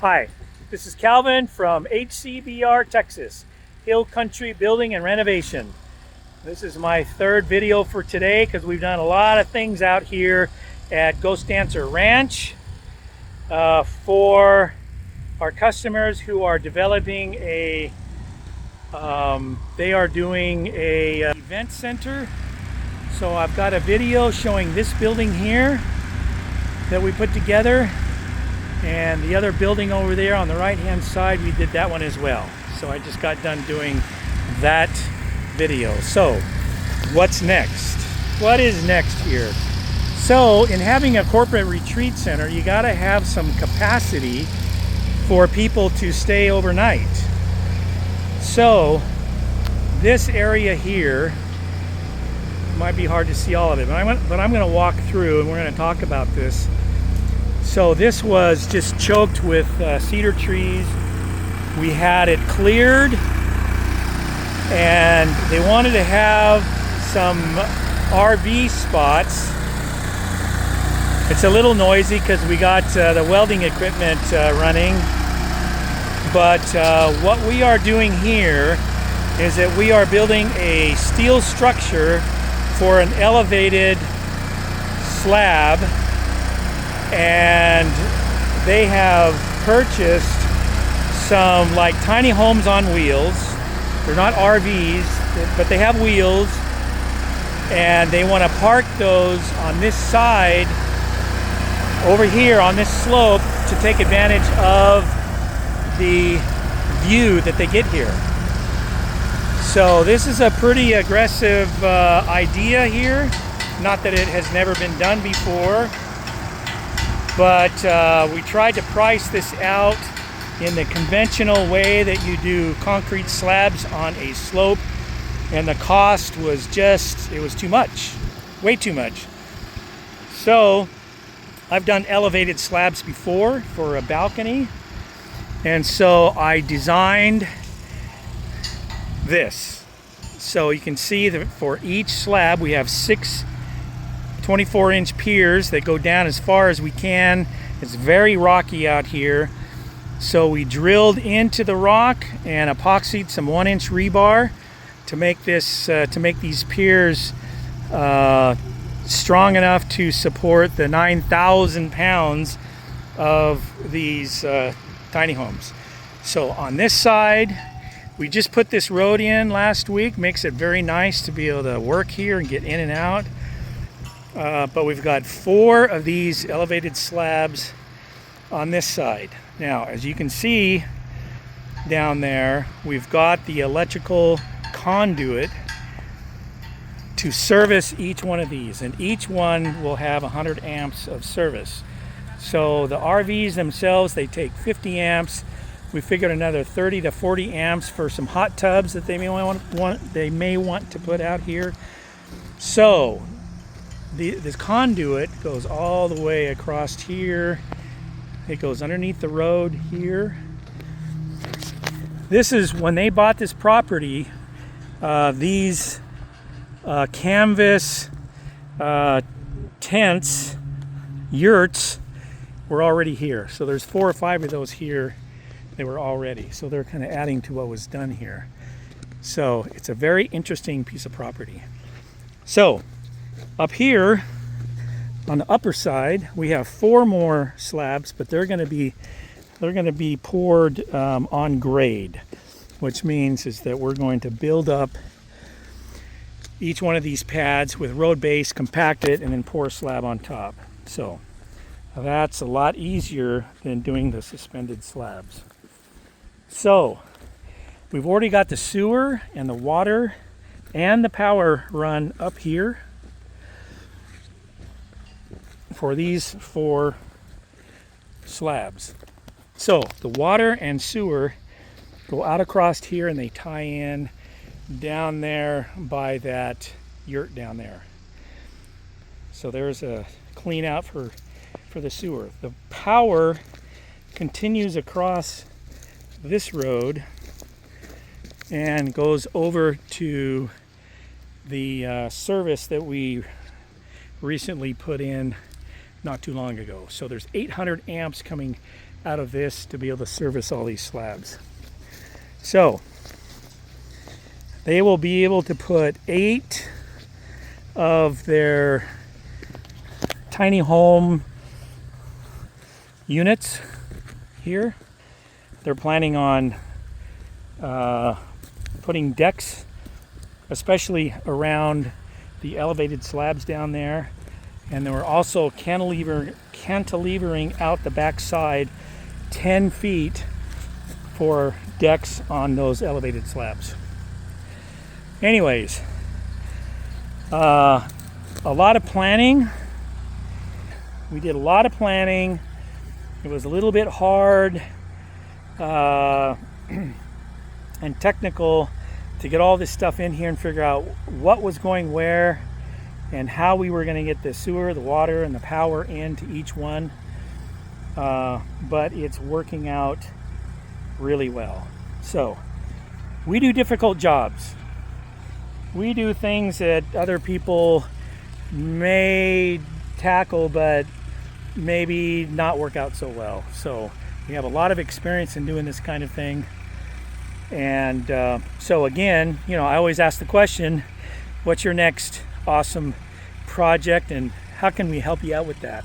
Hi, this is Calvin from HCBR, Texas, Hill Country Building and Renovation. This is my third video for today because we've done a lot of things out here at Ghost Dancer Ranch for our customers who are developing a, they are doing a event center. So I've got a video showing this building here that we put together. And the other building over there on the right hand side, we did that one as well. So I just got done doing that video. So what's next? What is next here? So in having a corporate retreat center, you got to have some capacity for people to stay overnight. So this area here might be hard to see all of it, but I'm going to walk through and we're going to talk about this. So this was just choked with cedar trees. We had it cleared and they wanted to have some RV spots. It's a little noisy because we got the welding equipment running. But what we are doing here is that we are building a steel structure for an elevated slab. And they have purchased some like tiny homes on wheels. They're not RVs, but they have wheels, and they want to park those on this side over here on this slope to take advantage of the view that they get here. So this is a pretty aggressive idea here. Not that it has never been done before. But we tried to price this out in the conventional way that you do concrete slabs on a slope, and the cost was just, it was too much, way too much. So I've done elevated slabs before for a balcony, and so I designed this. So you can see that for each slab we have 6 24-inch piers that go down as far as we can. It's very rocky out here, so we drilled into the rock and epoxied some 1-inch rebar to make this to make these piers strong enough to support the 9,000 pounds of these tiny homes. So on this side, we just put this road in last week. Makes it very nice to be able to work here and get in and out. But we've got 4 of these elevated slabs on this side. Now, as you can see down there, we've got the electrical conduit to service each one of these, and each one will have 100 amps of service. So the RVs themselves, they take 50 amps. We figured another 30 to 40 amps for some hot tubs that they may want to put out here. So this conduit goes all the way across here. It goes underneath the road here. This is when they bought this property, these canvas tents, yurts, were already here. So there's 4 or 5 of those here. They were already. So they're kind of adding to what was done here. So it's a very interesting piece of property. So up here on the upper side, we have 4 more slabs, but they're going to be poured on grade, which means is that we're going to build up each one of these pads with road base, compact it, and then pour a slab on top. So that's a lot easier than doing the suspended slabs. So we've already got the sewer and the water and the power run up here for these 4 slabs. So the water and sewer go out across here and they tie in down there by that yurt down there. So there's a clean out for the sewer. The power continues across this road and goes over to the service that we recently put in not too long ago. So there's 800 amps coming out of this to be able to service all these slabs. So they will be able to put 8 of their tiny home units here. They're planning on putting decks, especially around the elevated slabs down there, and they were also cantilevering out the back side 10 feet for decks on those elevated slabs. Anyways, a lot of planning. We did a lot of planning. It was a little bit hard and technical to get all this stuff in here and figure out what was going where and how we were going to get the sewer, the water, and the power into each one. But it's working out really well. So we do difficult jobs. We do things that other people may tackle but maybe not work out so well. So we have a lot of experience in doing this kind of thing. And so again, you know, I always ask the question, what's your next awesome project and how can we help you out with that?